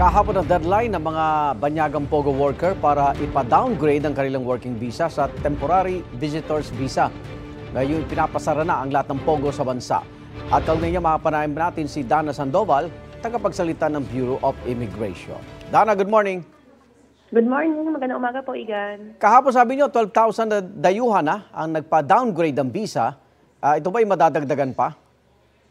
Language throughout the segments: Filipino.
Kahapon ang deadline ng mga banyagang POGO worker para ipa-downgrade ang kanilang working visa sa Temporary Visitors Visa. Ngayon, pinapasara na ang lahat ng POGO sa bansa. At kaugnay niya, mapanayin natin si Dana Sandoval, tagapagsalita ng Bureau of Immigration. Dana, good morning. Good morning. Magandang umaga po, Igan. Kahapon sabi niyo, 12,000 na dayuhan na ang nagpa-downgrade ng visa. Ito ba'y madadagdagan pa?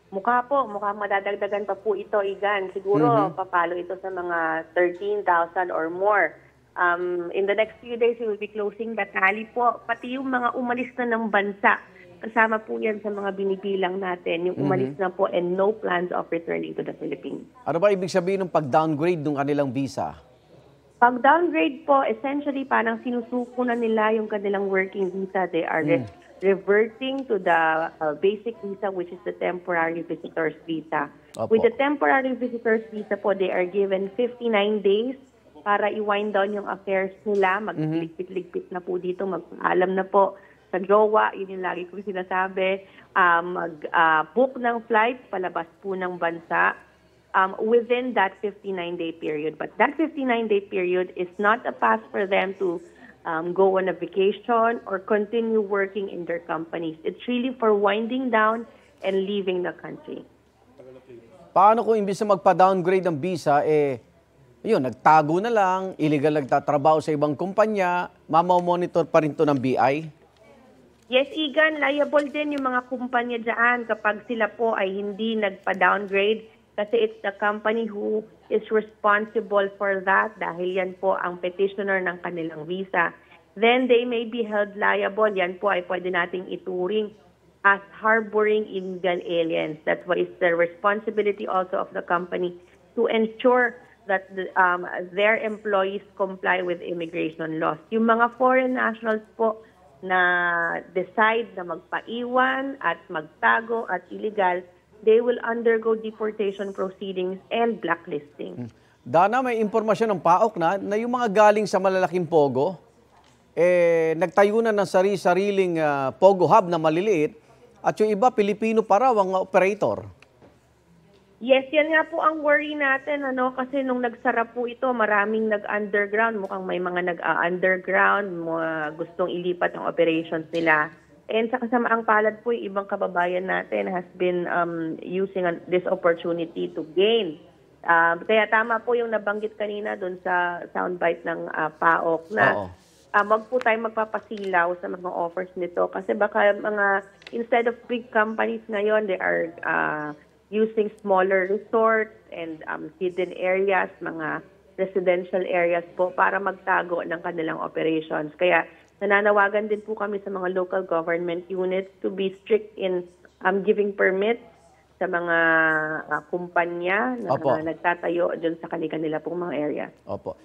Mukhang madadagdagan pa po ito, Igan. Siguro papalo ito sa mga 13,000 or more. In the next few days, we will be closing the tally po. Pati yung mga umalis na ng bansa, kasama po yan sa mga binibilang natin. Yung umalis na po and no plans of returning to the Philippines. Ano ba ibig sabihin ng pag-downgrade ng kanilang visa? Pag-downgrade po, essentially parang sinusuko na nila yung kanilang working visa. They are reverting to the basic visa, which is the temporary visitors visa. Opo. With the temporary visitors visa po, they are given 59 days para i-wind down yung affairs nila. Magligpit-ligpit na po dito, magpaalam na po sa jowa, yun yung lagi kong sinasabi, mag-book ng flight, palabas po ng bansa within that 59-day period. But that 59-day period is not a pass for them to go on a vacation or continue working in their companies. It's really for winding down and leaving the country. Paano kung imbis na magpa-downgrade ng visa, yun, nagtago na lang, illegal nagtatrabaho sa ibang kumpanya, mamamonitor pa rin to ng BI? Yes, Igan, liable din yung mga kumpanya dyan kapag sila po ay hindi nagpa-downgrade kasi it's the company who is responsible for that dahil yan po ang petitioner ng kanilang visa. Then they may be held liable. Yan po ay pwede nating ituring as harboring illegal aliens. That's why it's the responsibility also of the company to ensure that their employees comply with immigration laws. Yung mga foreign nationals po na decide na magpaiwan at magtago at illegal, they will undergo deportation proceedings and blacklisting. Dana, may impormasyon ng PAOK na yung mga galing sa malalaking POGO, nagtayo na ng sariling POGO hub na maliliit at yung iba, Pilipino pa raw ang operator. Yes, yan nga po ang worry natin, kasi nung nagsara po ito, maraming nag-underground, mukhang may mga nag-underground, gustong ilipat ang operations nila. And sa kasamaang palad po, yung ibang kababayan natin has been using this opportunity to gain. Kaya tama po yung nabanggit kanina doon sa soundbite ng PAOK na wag po tayo magpapasilaw sa mga offers nito. Kasi baka instead of big companies ngayon, they are using smaller resorts and hidden areas, mga residential areas po para magtago ng kanilang operations. Kaya nananawagan din po kami sa mga local government units to be strict in giving permits sa mga kumpanya na nagtatayo dyan sa kanila pong mga area. Opo.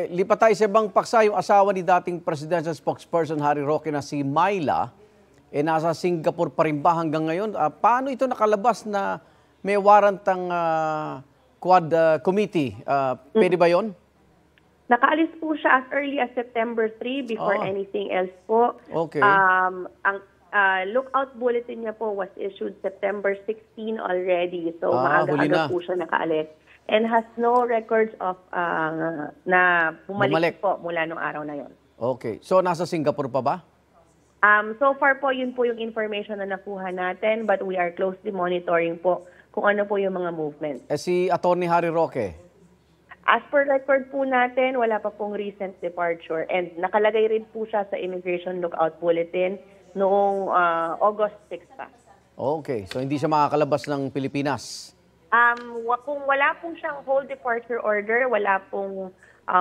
Lipat tayo sa ibang paksa, yung asawa ni dating presidential spokesperson Harry Roque na si Myla, nasa Singapore pa rin ba hanggang ngayon? Paano ito nakalabas na may warrant ang Quad Committee? Pwede ba yun? Nakaalis po siya as early as September 3 before anything else po. Okay. Ang lookout bulletin niya po was issued September 16 already. So maaga-aga po siya nakaalis. And has no records of na bumalik po mula nung araw na yon. Okay. So nasa Singapore pa ba? So far po, yun po yung information na nakuha natin, but we are closely monitoring po kung ano po yung mga movement. Si Attorney Harry Roque? As per record po natin, wala pa pong recent departure and nakalagay rin po siya sa Immigration Lookout Bulletin noong August 6 pa. Okay, so hindi siya makakalabas ng Pilipinas? Kung wala pong siyang whole departure order, wala pong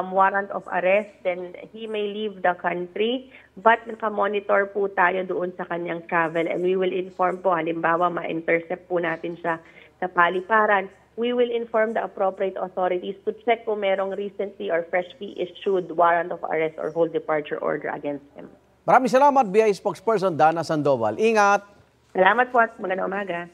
warrant of arrest, then he may leave the country. But nakamonitor po tayo doon sa kanyang travel and we will inform po, halimbawa ma-intercept po natin siya sa paliparan, we will inform the appropriate authorities to check kung merong recently or freshly issued warrant of arrest or whole departure order against him. Maraming salamat, BI spokesperson Dana Sandoval. Ingat! Salamat po at magandang umaga.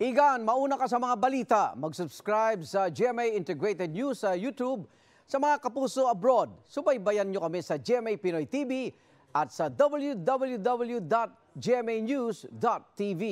Igan, mauna ka sa mga balita. Mag-subscribe sa GMA Integrated News sa YouTube. Sa mga kapuso abroad, subaybayan nyo kami sa GMA Pinoy TV at sa www.gmanews.tv.